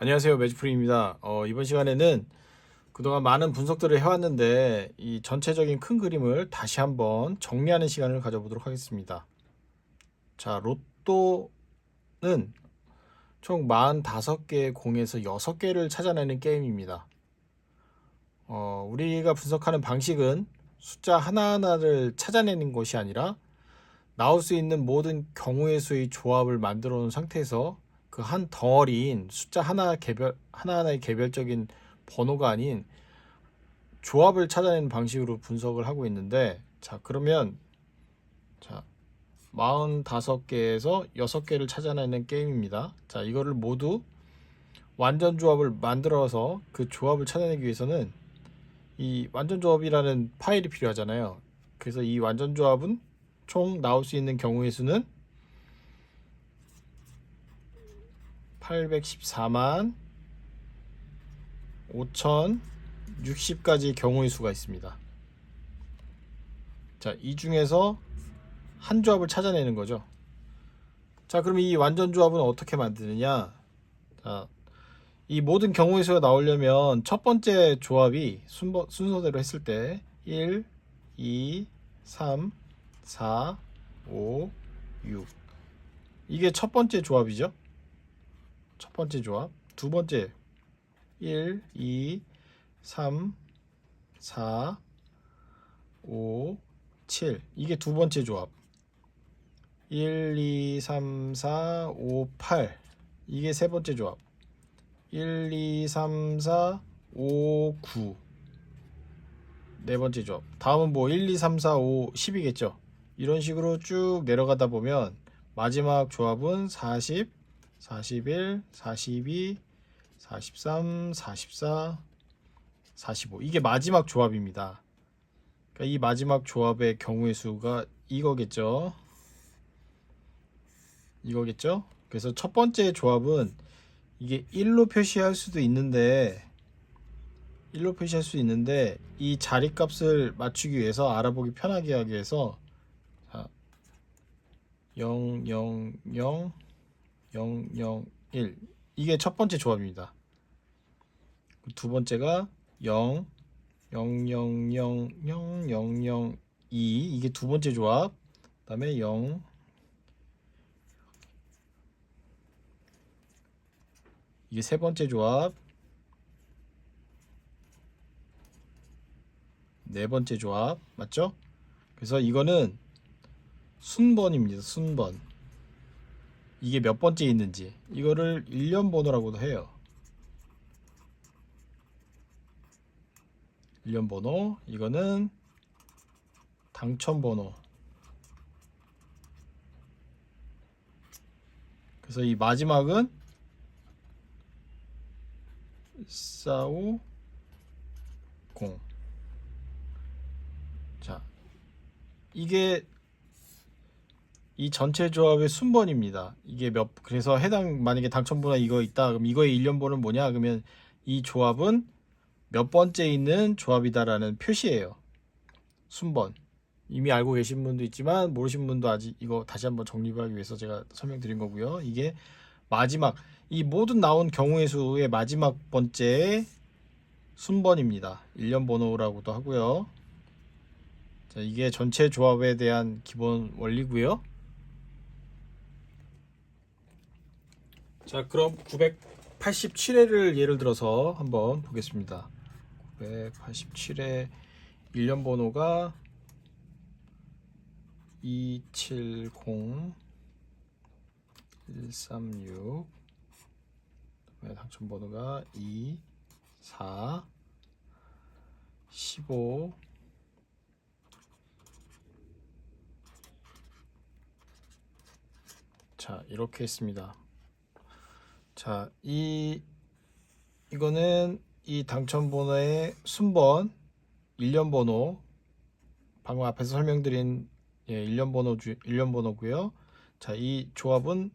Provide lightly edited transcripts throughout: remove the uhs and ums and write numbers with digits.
안녕하세요, 매직프리입니다. 이번 시간에는 그동안 많은 분석들을 해왔는데 이 전체적인 큰 그림을 다시 한번 정리하는 시간을 가져보도록 하겠습니다. 자, 로또는 총 45개의 공에서 6개를 찾아내는 게임입니다. 우리가 분석하는 방식은 숫자 하나하나를 찾아내는 것이 아니라 나올 수 있는 모든 경우의 수의 조합을 만들어 놓은 상태에서 그 한 덩어리인 숫자 하나하나의 개별적인 번호가 아닌 조합을 찾아내는 방식으로 분석을 하고 있는데, 자, 그러면, 자, 45개에서 6개를 찾아내는 게임입니다. 자, 이거를 모두 완전 조합을 만들어서 그 조합을 찾아내기 위해서는 이 완전 조합이라는 파일이 필요하잖아요. 그래서 이 완전 조합은 총 나올 수 있는 경우의 수는 814만 5060가지 경우의 수가 있습니다. 자, 이 중에서 한 조합을 찾아내는 거죠. 자, 그럼 이 완전 조합은 어떻게 만드느냐? 자, 이 모든 경우의 수가 나오려면 첫 번째 조합이 순서대로 했을 때 1, 2, 3, 4, 5, 6. 이게 첫 번째 조합이죠. 첫 번째 조합. 두 번째 1, 2, 3, 4, 5, 7. 이게 두 번째 조합. 1, 2, 3, 4, 5, 8. 이게 세 번째 조합. 1, 2, 3, 4, 5, 9. 네 번째 조합. 다음은 뭐 1, 2, 3, 4, 5, 10이겠죠. 이런 식으로 쭉 내려가다 보면 마지막 조합은 40, 41, 42, 43, 44, 45. 이게 마지막 조합입니다. 그러니까 이 마지막 조합의 경우의 수가 이거겠죠. 이거겠죠. 그래서 첫 번째 조합은 이게 1로 표시할 수도 있는데 이 자리값을 맞추기 위해서 알아보기 편하게 하기 위해서 0, 0, 0, 0, 0, 1. 이게 첫 번째 조합입니다. 두 번째가 0, 0, 0, 0, 0, 0, 0, 2. 이게 두 번째 조합. 그다음에 0, 이게 세 번째 조합. 네 번째 조합. 맞죠? 그래서 이거는 순번입니다. 순번. 이게 몇 번째 있는지. 이거를 일련 번호라고도 해요. 일련 번호. 이거는 당첨 번호. 그래서 이 마지막은 450. 자, 이게 이 전체 조합의 순번입니다. 이게 그래서 만약에 당첨번호 이거 있다. 그럼 이거의 일련번호는 뭐냐? 그러면 이 조합은 몇 번째 있는 조합이다라는 표시예요. 순번. 이미 알고 계신 분도 있지만 모르신 분도 아직 이거 다시 한번 정립하기 위해서 제가 설명드린 거고요. 이게 마지막, 이 모든 나온 경우의 수의 마지막 번째의 순번입니다. 일련번호라고도 하고요. 자, 이게 전체 조합에 대한 기본 원리고요. 자, 그럼 987회를 예를 들어서 한번 보겠습니다. 987회 일련 번호가 270 136. 당첨 번호가 2 4 15. 자, 이렇게 했습니다. 자, 이거는 이 당첨 번호의 순번, 일련 번호, 방금 앞에서 설명드린 일련 번호고요. 자, 이 조합은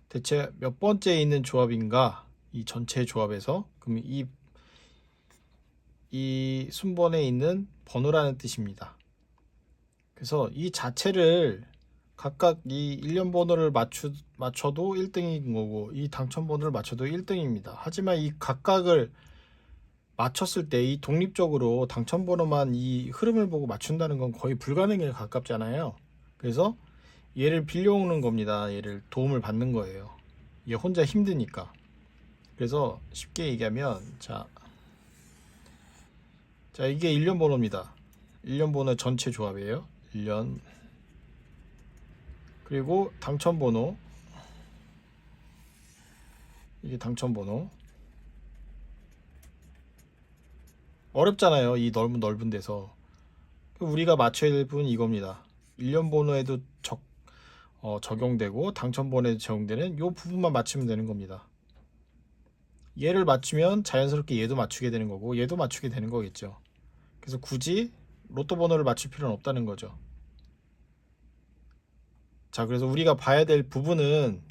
대체 몇 번째에 있는 조합인가? 이 전체 조합에서. 그럼 이 순번에 있는 번호라는 뜻입니다. 그래서 이 자체를 각각 이 일련 번호를 맞춰도 1등인 거고 이 당첨 번호를 맞춰도 1등입니다. 하지만 이 각각을 맞췄을 때 이 독립적으로 당첨 번호만 이 흐름을 보고 맞춘다는 건 거의 불가능에 가깝잖아요. 그래서 얘를 빌려오는 겁니다. 얘를 도움을 받는 거예요. 얘 혼자 힘드니까. 그래서 쉽게 얘기하면 자 이게 일련 번호입니다. 일련 번호 전체 조합이에요. 일련 그리고 당첨 번호 이게 당첨 번호 어렵잖아요. 이 넓은 데서 우리가 맞춰야 될 부분은 이겁니다. 일련 번호에도 적용되고 당첨 번호에도 적용되는 이 부분만 맞추면 되는 겁니다. 얘를 맞추면 자연스럽게 얘도 맞추게 되는 거고 얘도 맞추게 되는 거겠죠. 그래서 굳이 로또 번호를 맞출 필요는 없다는 거죠. 자, 그래서 우리가 봐야 될 부분은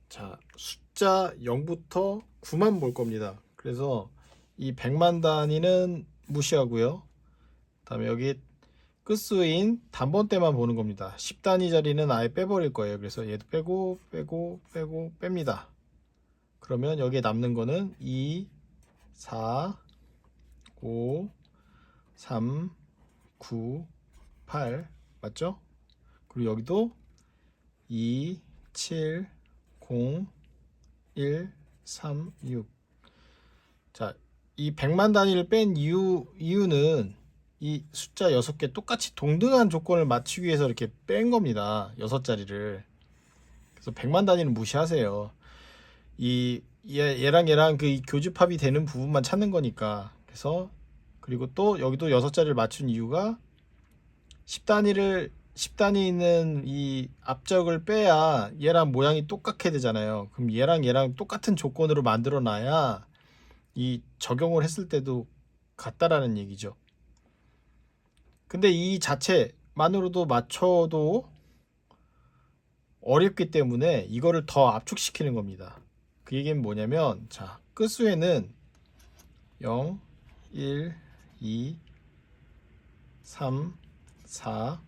자, 숫자 0부터 9만 볼 겁니다. 그래서 이 100만 단위는 무시하고요. 다음에 여기 끝수인 단번대만 보는 겁니다. 10단위짜리는 아예 빼버릴 거예요. 그래서 얘도 빼고 뺍니다. 그러면 여기에 남는 거는 2, 4, 5, 3, 9, 8 맞죠? 그리고 여기도 2, 7, 0, 1, 3, 6. 자, 이 100만 단위를 뺀 이유는 이 숫자 6개 똑같이 동등한 조건을 맞추기 위해서 이렇게 뺀 겁니다. 6자리를. 그래서 100만 단위는 무시하세요. 얘랑 그 교집합이 되는 부분만 찾는 거니까. 그래서 그리고 또 여기도 6자리를 맞춘 이유가 10단위 있는 이 앞적을 빼야 얘랑 모양이 똑같게 되잖아요. 그럼 얘랑 똑같은 조건으로 만들어 놔야 이 적용을 했을 때도 같다라는 얘기죠. 근데 이 자체만으로도 맞춰도 어렵기 때문에 이거를 더 압축시키는 겁니다. 그 얘기는 뭐냐면 자, 끝수에는 0, 1, 2, 3, 4,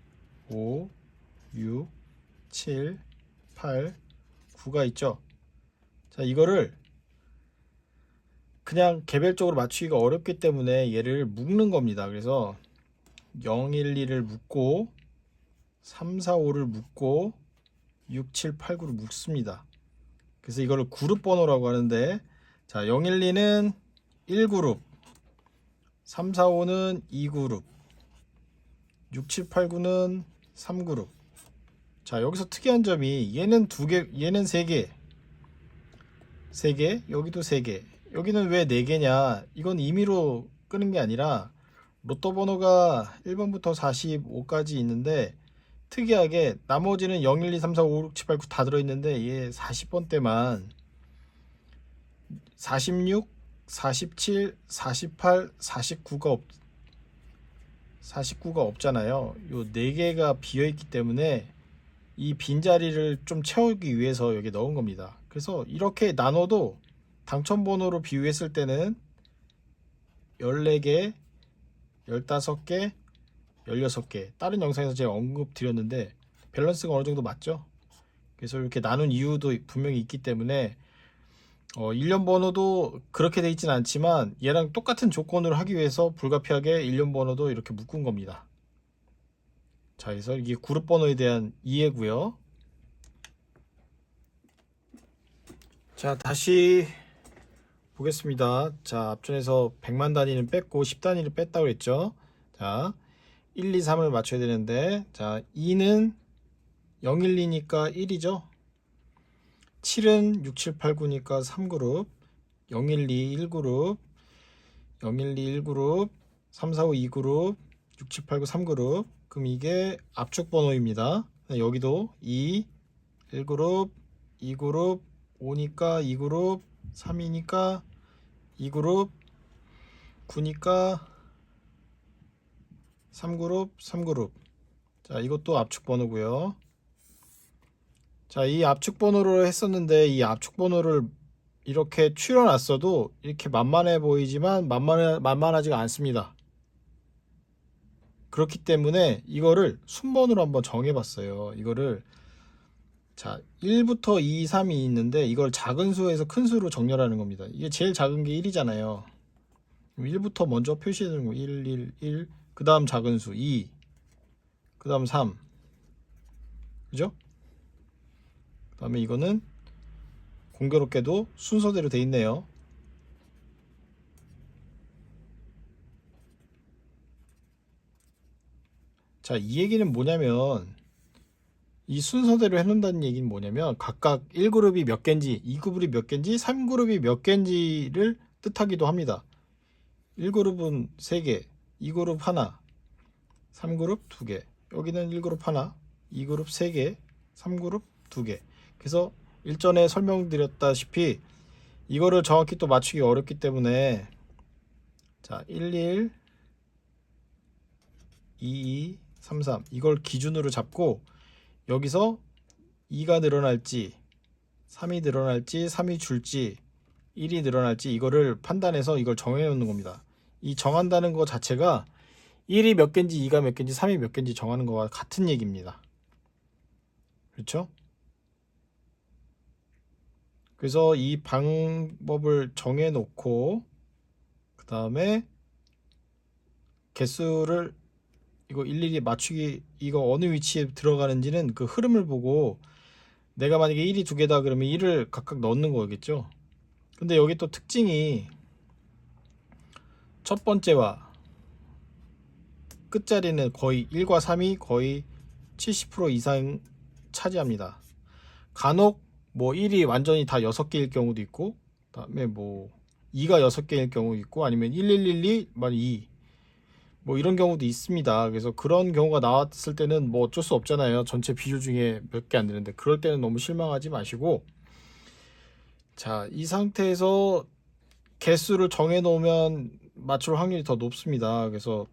5, 6, 7, 8, 9가 있죠. 자, 이거를 그냥 개별적으로 맞추기가 어렵기 때문에 얘를 묶는 겁니다. 그래서 0, 1, 2를 묶고 3, 4, 5를 묶고 6, 7, 8, 9를 묶습니다. 그래서 이거를 그룹 번호라고 하는데 자, 0, 1, 2는 1그룹 3, 4, 5는 2그룹 6, 7, 8, 9는 3그룹. 자, 여기서 특이한 점이 얘는 2개, 얘는 3개 3개, 여기도 3개. 여기는 왜 4개냐? 이건 임의로 끄는 게 아니라 로또 번호가 1번부터 45까지 있는데 특이하게 나머지는 0, 1, 2, 3, 4, 5, 6, 7, 8, 9 다 들어있는데 얘 40번 때만 46, 47, 48, 49가 없잖아요. 요 4개가 비어있기 때문에 이 빈자리를 좀 채우기 위해서 여기 넣은 겁니다. 그래서 이렇게 나눠도 당첨번호로 비유했을 때는 14개, 15개, 16개. 다른 영상에서 제가 언급 드렸는데 밸런스가 어느 정도 맞죠? 그래서 이렇게 나눈 이유도 분명히 있기 때문에 일련 번호도 그렇게 돼 있진 않지만 얘랑 똑같은 조건으로 하기 위해서 불가피하게 일련 번호도 이렇게 묶은 겁니다. 자, 그래서 이게 그룹 번호에 대한 이해고요. 자, 다시 보겠습니다. 자, 앞전에서 100만 단위는 뺐고 10단위를 뺐다고 했죠. 자, 1, 2, 3을 맞춰야 되는데 자, 2는 0, 1, 2니까 1이죠. 7은 6, 7, 8, 9니까 3그룹 0, 1, 2, 1그룹 0, 1, 2, 1그룹 3, 4, 5, 2그룹 6, 7, 8, 9, 3그룹. 그럼 이게 압축 번호입니다. 여기도 2, 1그룹 2그룹 5니까 2그룹 3이니까 2그룹 9니까 3그룹 3그룹. 자, 이것도 압축 번호고요. 자, 이 압축 번호를 했었는데 이 압축 번호를 이렇게 추려놨어도 이렇게 만만해 보이지만 만만하지가 않습니다. 그렇기 때문에 이거를 순번으로 한번 정해봤어요. 이거를 자 1부터 2, 3이 있는데 이걸 작은 수에서 큰 수로 정렬하는 겁니다. 이게 제일 작은 게 1이잖아요. 1부터 먼저 표시해주는 거 1, 1, 1, 그 다음 작은 수 2, 그 다음 3, 그죠? 그 다음에 이거는 공교롭게도 순서대로 돼 있네요. 자, 이 얘기는 뭐냐면 이 순서대로 해놓는다는 얘기는 뭐냐면 각각 1그룹이 몇 개인지 2그룹이 몇 개인지 3그룹이 몇 개인지를 뜻하기도 합니다. 1그룹은 3개, 2그룹 하나, 3그룹 2개, 여기는 1그룹 하나, 2그룹 3개, 3그룹 2개. 그래서 일전에 설명드렸다시피 이거를 정확히 또 맞추기 어렵기 때문에 자 11, 22, 33 이걸 기준으로 잡고 여기서 2가 늘어날지 3이 늘어날지 3이 줄지 1이 늘어날지 이거를 판단해서 이걸 정해 놓는 겁니다. 이 정한다는 것 자체가 1이 몇 개인지 2가 몇 개인지 3이 몇 개인지 정하는 거와 같은 얘기입니다. 그렇죠? 그래서 이 방법을 정해 놓고 그 다음에 개수를 이거 일일이 맞추기 이거 어느 위치에 들어가는지는 그 흐름을 보고 내가 만약에 1이 두 개다 그러면 1을 각각 넣는 거겠죠. 근데 여기 또 특징이 첫 번째와 끝자리는 거의 1과 3이 거의 70% 이상 차지합니다. 간혹 뭐 1이 완전히 다 6개일 경우도 있고 그다음에 뭐 2가 6개일 경우도 있고 아니면 1112 2 뭐 이런 경우도 있습니다. 그래서 그런 경우가 나왔을 때는 뭐 어쩔 수 없잖아요. 전체 비율 중에 몇 개 안 되는데 그럴 때는 너무 실망하지 마시고 자, 이 상태에서 개수를 정해 놓으면 맞출 확률이 더 높습니다. 그래서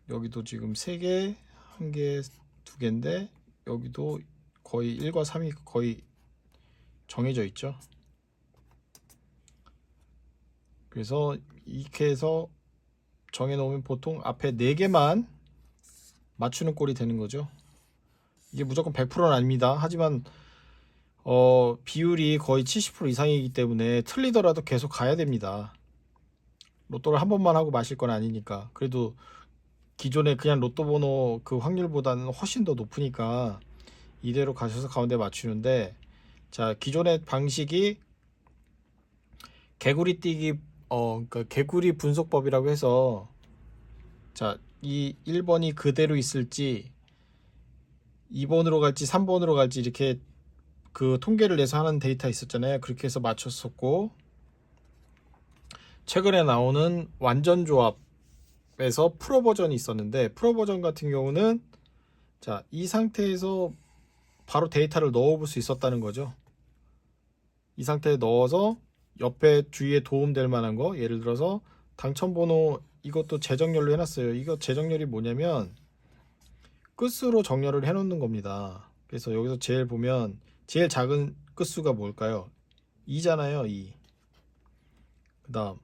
여기도 지금 3개, 1개, 2개인데 여기도 거의 1과 3이 거의 정해져 있죠. 그래서 이렇게 해서 정해 놓으면 보통 앞에 4개만 맞추는 꼴이 되는 거죠. 이게 무조건 100%는 아닙니다. 하지만 비율이 거의 70% 이상이기 때문에 틀리더라도 계속 가야 됩니다. 로또를 한 번만 하고 마실 건 아니니까. 그래도 기존에 그냥 로또 번호 그 확률보다는 훨씬 더 높으니까 이대로 가셔서 가운데 맞추는데 자, 기존의 방식이 개구리 뛰기 그러니까 개구리 분석법이라고 해서 자, 이 1번이 그대로 있을지 2번으로 갈지 3번으로 갈지 이렇게 그 통계를 내서 하는 데이터 있었잖아요. 그렇게 해서 맞췄었고 최근에 나오는 완전 조합에서 프로 버전이 있었는데 프로 버전 같은 경우는 자, 이 상태에서 바로 데이터를 넣어 볼 수 있었다는 거죠. 이 상태에 넣어서 옆에 주위에 도움될 만한 거 예를 들어서 당첨번호 이것도 재정렬로 해놨어요. 이거 재정렬이 뭐냐면 끝수로 정렬을 해놓는 겁니다. 그래서 여기서 제일 보면 제일 작은 끝수가 뭘까요? 2잖아요. 2. 그 다음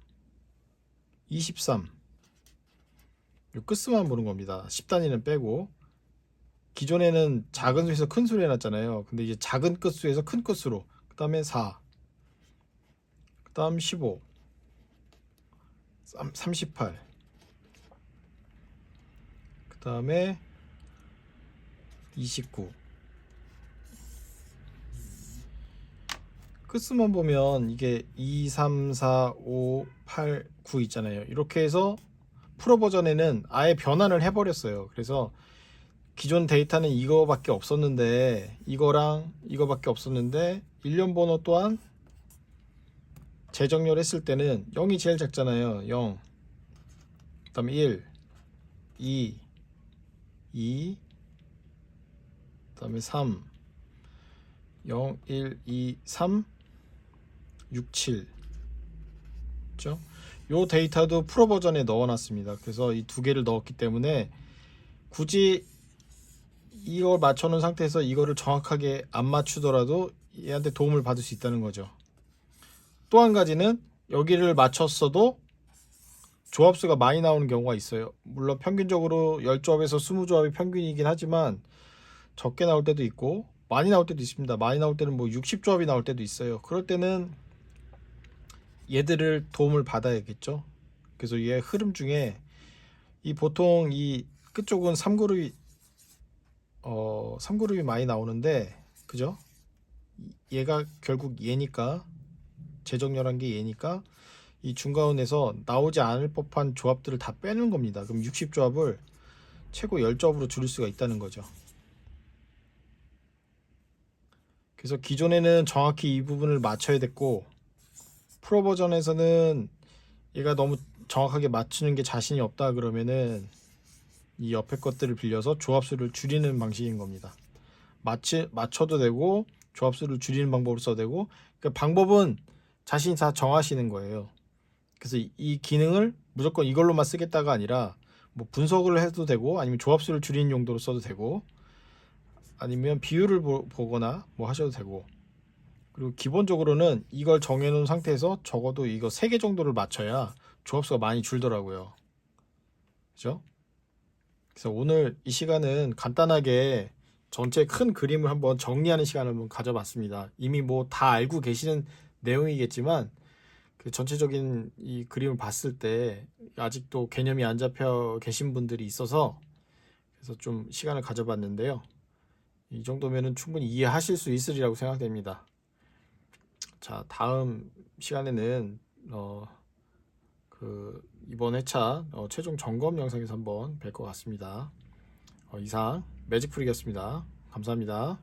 23. 이 끝수만 보는 겁니다. 10단위는 빼고 기존에는 작은 수에서 큰 수로 해놨잖아요. 근데 이제 작은 끝수에서 큰 끝수로 그 다음에 4, 그 다음 15, 38, 그 다음에 29. 끝수만 보면 이게 2, 3, 4, 5, 8, 9 있잖아요. 이렇게 해서 프로 버전에는 아예 변환을 해버렸어요. 그래서 기존 데이터는 이거밖에 없었는데 이거랑 이거밖에 없었는데 일련 번호 또한 재정렬 했을 때는 0이 제일 작잖아요. 0, 그 다음에 1, 2, 2, 그 다음에 3, 0, 1, 2, 3, 6, 7. 그렇죠? 요 데이터도 프로 버전에 넣어놨습니다. 그래서 이 두 개를 넣었기 때문에 굳이 이걸 맞춰놓은 상태에서 이거를 정확하게 안 맞추더라도 얘한테 도움을 받을 수 있다는 거죠. 또 한 가지는 여기를 맞췄어도 조합수가 많이 나오는 경우가 있어요. 물론 평균적으로 10조합에서 20조합이 평균이긴 하지만 적게 나올 때도 있고 많이 나올 때도 있습니다. 많이 나올 때는 뭐 60조합이 나올 때도 있어요. 그럴 때는 얘들을 도움을 받아야겠죠. 그래서 얘 흐름 중에 이 보통 이 끝쪽은 3그룹이 3그룹이 많이 나오는데 그죠? 얘가 결국 얘니까 재정렬한 게 얘니까 이 중가운에서 나오지 않을 법한 조합들을 다 빼는 겁니다. 그럼 60조합을 최고 10조합으로 줄일 수가 있다는 거죠. 그래서 기존에는 정확히 이 부분을 맞춰야 됐고 프로 버전에서는 얘가 너무 정확하게 맞추는 게 자신이 없다 그러면은 이 옆에 것들을 빌려서 조합수를 줄이는 방식인 겁니다. 맞춰도 되고 조합수를 줄이는 방법으로 써도 되고 그러니까 방법은 자신이 다 정하시는 거예요. 그래서 이 기능을 무조건 이걸로만 쓰겠다가 아니라 뭐 분석을 해도 되고 아니면 조합수를 줄이는 용도로 써도 되고 아니면 비율을 보거나 뭐 하셔도 되고 그리고 기본적으로는 이걸 정해놓은 상태에서 적어도 이거 3개 정도를 맞춰야 조합수가 많이 줄더라고요. 그죠? 그래서 오늘 이 시간은 간단하게 전체 큰 그림을 한번 정리하는 시간을 한번 가져봤습니다. 이미 뭐 다 알고 계시는 내용이겠지만 그 전체적인 이 그림을 봤을 때 아직도 개념이 안 잡혀 계신 분들이 있어서 그래서 좀 시간을 가져봤는데요. 이 정도면은 충분히 이해하실 수 있으리라고 생각됩니다. 자, 다음 시간에는 이번 회차 최종 점검 영상에서 한번 뵐 것 같습니다. 이상 매직풀이었습니다. 감사합니다.